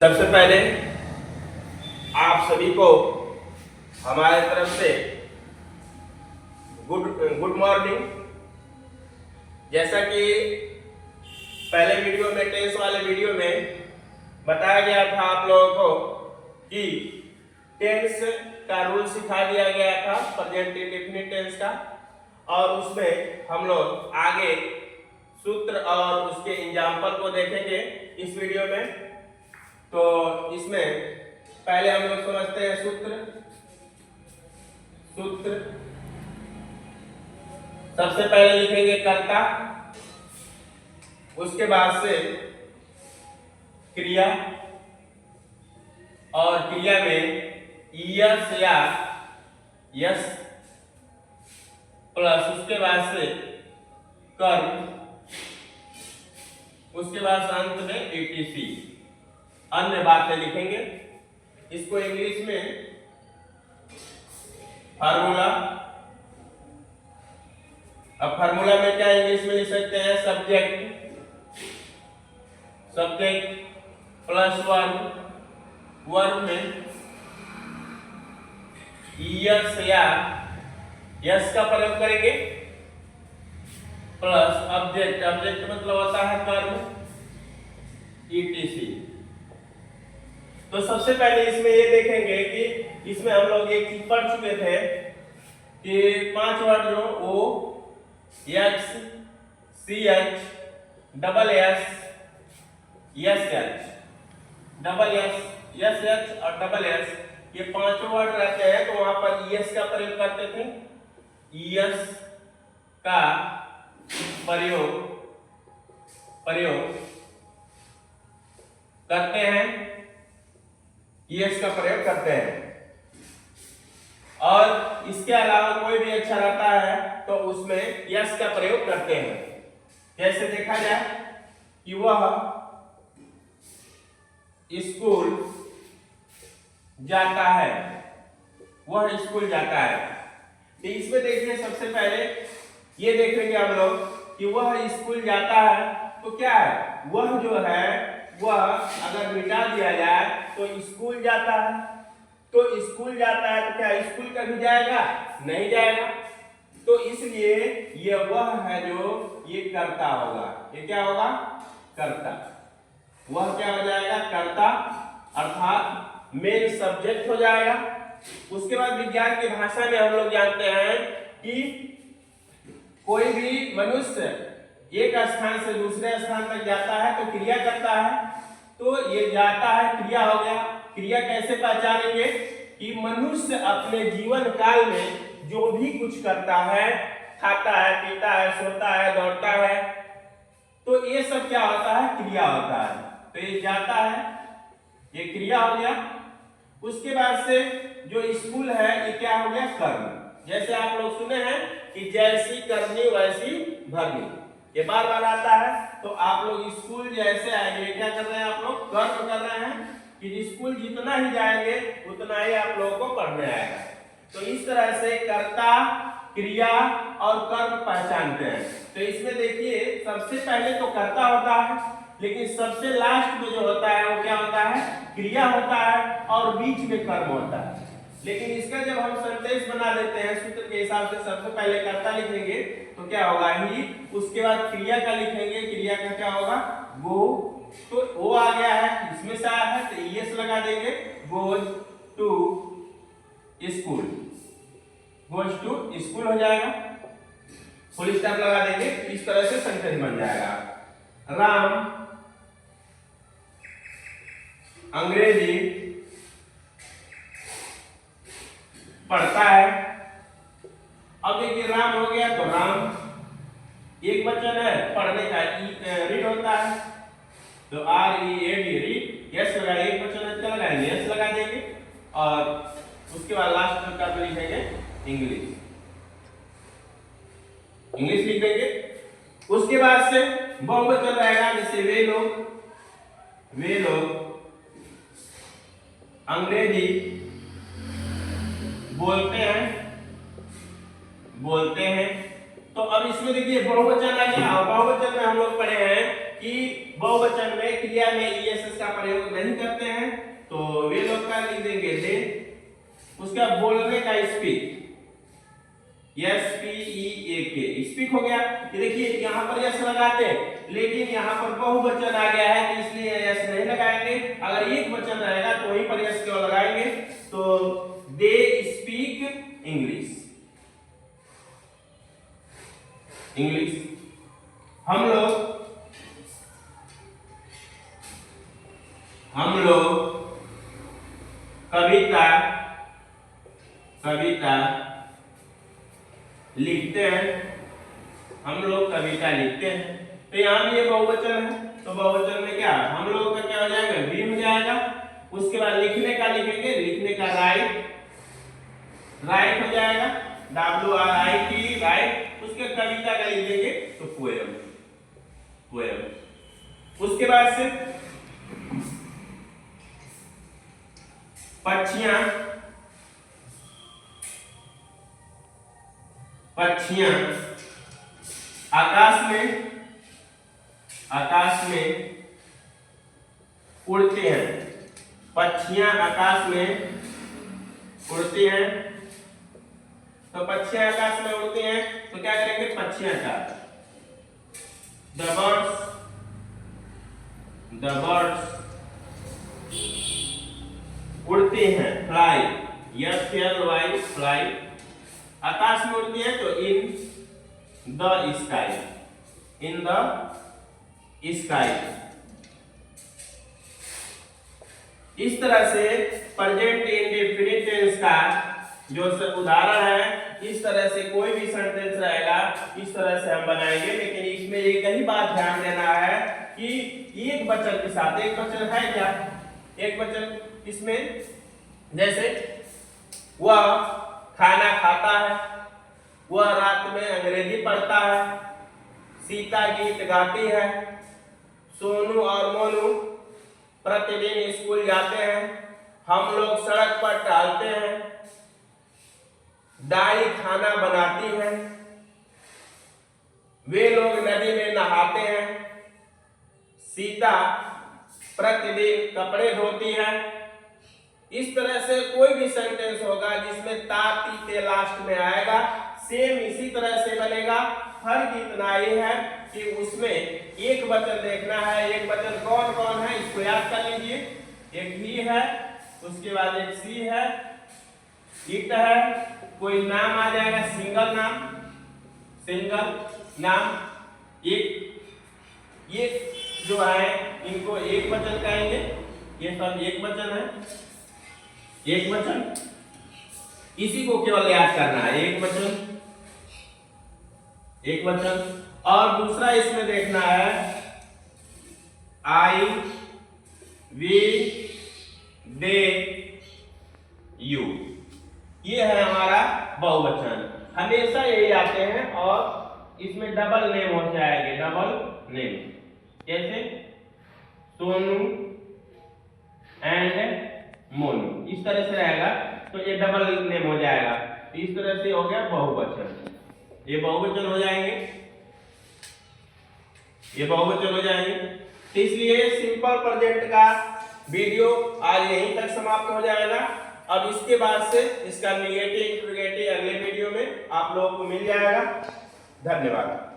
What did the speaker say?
सबसे पहले आप सभी को हमारे तरफ से गुड मॉर्निंग। जैसा कि पहले वीडियो में टेंस वाले वीडियो में बताया गया था आप लोगों को कि टेंस का रूल सिखा दिया गया था, प्रेजेंट इंडेफिनिट टेंस का, और उसमें हम लोग आगे सूत्र और उसके एग्जाम्पल को देखेंगे इस वीडियो में। तो इसमें पहले हम लोग समझते हैं सूत्र। सबसे पहले लिखेंगे कर्ता, उसके बाद से क्रिया, और क्रिया में यस या यस प्लस उसके बाद से कर्म, उसके बाद अंत में etc अन्य बातें लिखेंगे। इसको इंग्लिश में फार्मूला। अब फार्मूला में क्या इंग्लिश में लिख सकते हैं? सब्जेक्ट प्लस वर्ब में यस या यस का प्रयोग करेंगे प्लस ऑब्जेक्ट मतलब होता है कर्म etc। तो सबसे पहले इसमें ये देखेंगे कि इसमें हम लोग एक चीज पढ़ चुके थे कि 5 वर्ड जो O X C H double S S H double S H और डबल एस, ये 5 वर्ड रहते हैं। तो वहां पर एस का प्रयोग करते थे, एस का प्रयोग करते हैं, यस का प्रयोग करते हैं। और इसके अलावा कोई भी अक्षर आता है तो उसमें यस का प्रयोग करते हैं। जैसे देखा जाए कि वह स्कूल जाता है, तो इसमें देखिए सबसे पहले ये देखेंगे हम लोग कि वह स्कूल जाता है, तो क्या है? वह जो है वह अगर मिटा दिया जाए तो स्कूल जाता है, तो स्कूल जाता है तो क्या स्कूल कभी जाएगा? नहीं जाएगा। तो इसलिए ये वह है जो ये कर्ता होगा। ये क्या होगा? कर्ता। वह क्या हो जाएगा? कर्ता, अर्थात मेन सब्जेक्ट हो जाएगा। उसके बाद विज्ञान की भाषा में हम लोग जानते हैं कि कोई भी मनुष्य एक स्थान से दूसरे स्थान तक जाता है तो क्रिया करता है, तो ये जाता है क्रिया हो गया। क्रिया कैसे पहचानेंगे? कि मनुष्य अपने जीवन काल में जो भी कुछ करता है, खाता है, पीता है, सोता है, दौड़ता है, तो ये सब क्या होता है? क्रिया होता है। तो ये जाता है, ये क्रिया हो गया। उसके बाद से जो स्कूल है ये क्या हो गया? कर्म। जैसे आप लोग सुने हैं कि जैसी करनी वैसी भरनी, ये बार बार आता है। तो आप लोग स्कूल जैसे आएंगे, क्या कर रहे हैं आप लोग? कर्म कर रहे हैं कि स्कूल जितना ही जाएंगे उतना ही आप लोगों को पढ़ने आएगा। तो इस तरह से कर्ता, क्रिया और कर्म पहचानते हैं। तो इसमें देखिए सबसे पहले तो कर्ता होता है, लेकिन सबसे लास्ट में जो होता है वो क्या होता है? क्रिया होता है, और बीच में कर्म होता है। लेकिन इसका जब हम सेंटेंस बना देते हैं सूत्र के हिसाब से, सबसे पहले कर्ता लिखेंगे तो क्या होगा? ही, उसके बाद क्रिया का लिखेंगे, क्रिया का क्या होगा? गो। तो वो आ गया है, इसमें से आया है तो यस लगा देंगे, goes to school, goes to school हो जाएगा, फुल स्टॉप लगा देंगे। इस तरह से सेंटेंस बन जाएगा। राम अंग्रेजी पढ़ता है। अब देखिए राम हो गया तो राम एक वचन है, पढ़ने का रीड होता है, तो READ रीड। यस लगा, एक वचन है, क्या लगाएंगे? यस लगा देंगे, और उसके बाद लास्ट में क्या लिखेंगे? इंग्लिश लिख देंगे। उसके बाद से बहुवचन रहेगा, जैसे वे लोग अंग्रेजी बोलते हैं। तो अब इसमें देखिए बहुवचन आ गया। बहुवचन में हम लोग पढ़े हैं कि बहुवचन में क्रिया में ईएसएस का प्रयोग नहीं करते हैं, तो वे लोग क्या लिख देंगे, दे। उसका बोलने का स्पीक, SPEAK, स्पीक हो गया। ये देखिए यहाँ पर यस लगाते हैं, लेकिन यहाँ पर बहुवचन आ गया है तो इसलिए यस नहीं लगाएंगे। अगर एक वचन रहेगा तो वहीं पर यस क्यों लगाएंगे। तो दे स्पीक इंग्लिश, इंग्लिश। हम लोग कविता लिखते हैं, हम लोग कविता लिखते हैं। तो यहाँ भी ये बहुवचन है, तो बहुवचन में क्या, हम लोग का क्या हो जाएगा, बी हो जाएगा। उसके बाद लिखने का लिखेंगे, लिखने का राइट, राइट हो जाएगा, WRIT, राइट। उसके कविता का लिख देंगे तो पोएम, पोएम। उसके बाद से पक्षियां, पक्षियां आकाश में उड़ते हैं, पक्षियां आकाश में उड़ती हैं। तो पक्षियां आकाश में उड़ती हैं तो क्या करेंगे, पक्षियां का the birds उड़ते हैं, फ्लाई, FLY, फ्लाई। आकाश में उड़ती है तो in the sky, in the sky. इस तरह से प्रेजेंट इंडेफिनिट टेंस का जो उदाहरण है, इस तरह से कोई भी सेंटेंस रहेगा इस तरह से हम बनाएंगे। लेकिन इसमें एक ही बात ध्यान देना है कि एक वचन के साथ, एक वचन है क्या, एक वचन इसमें, जैसे वह खाना खाता है, वह रात में अंग्रेजी पढ़ता है, सीता गीत गाती है, सोनू और मोनू प्रतिदिन स्कूल जाते हैं, हम लोग सड़क पर टहलते हैं, दाई खाना बनाती है, वे लोग नदी में नहाते हैं, सीता प्रतिदिन कपड़े धोती है। इस तरह से कोई भी सेंटेंस होगा जिसमें ता ती ते लास्ट में आएगा, सेम इसी तरह से बनेगा। फर्क इतना ही है कि उसमें एक वचन देखना है। एक वचन कौन कौन है इसको याद कर लीजिए। एक ही है, उसके बाद एक सी है, इट है, कोई नाम आ जाएगा, सिंगल नाम, सिंगल नाम। ये जो है इनको एक वचन कहेंगे, ये सब एक वचन है, एक वचन। इसी को केवल याद करना है, एक वचन, एक वचन। और दूसरा इसमें देखना है आई, वी, दे, यू। ये है हमारा बहुवचन, हमेशा यही आते हैं। और इसमें डबल नेम हो जाएंगे, डबल नेम। कैसे, सोनू एंड मोनू, इस तरह से रहेगा तो ये डबल नेम हो जाएगा। इस तरह से हो गया बहुवचन, ये बहुवचन हो जाएंगे, ये बहुवचन हो जाएंगे। तो इसलिए सिंपल प्रेजेंट का वीडियो आज यहीं तक समाप्त हो जाएगा। अब इसके बाद से इसका निगेटिव इंट्रोगेटिव अगले वीडियो में आप लोगों को मिल जाएगा। धन्यवाद।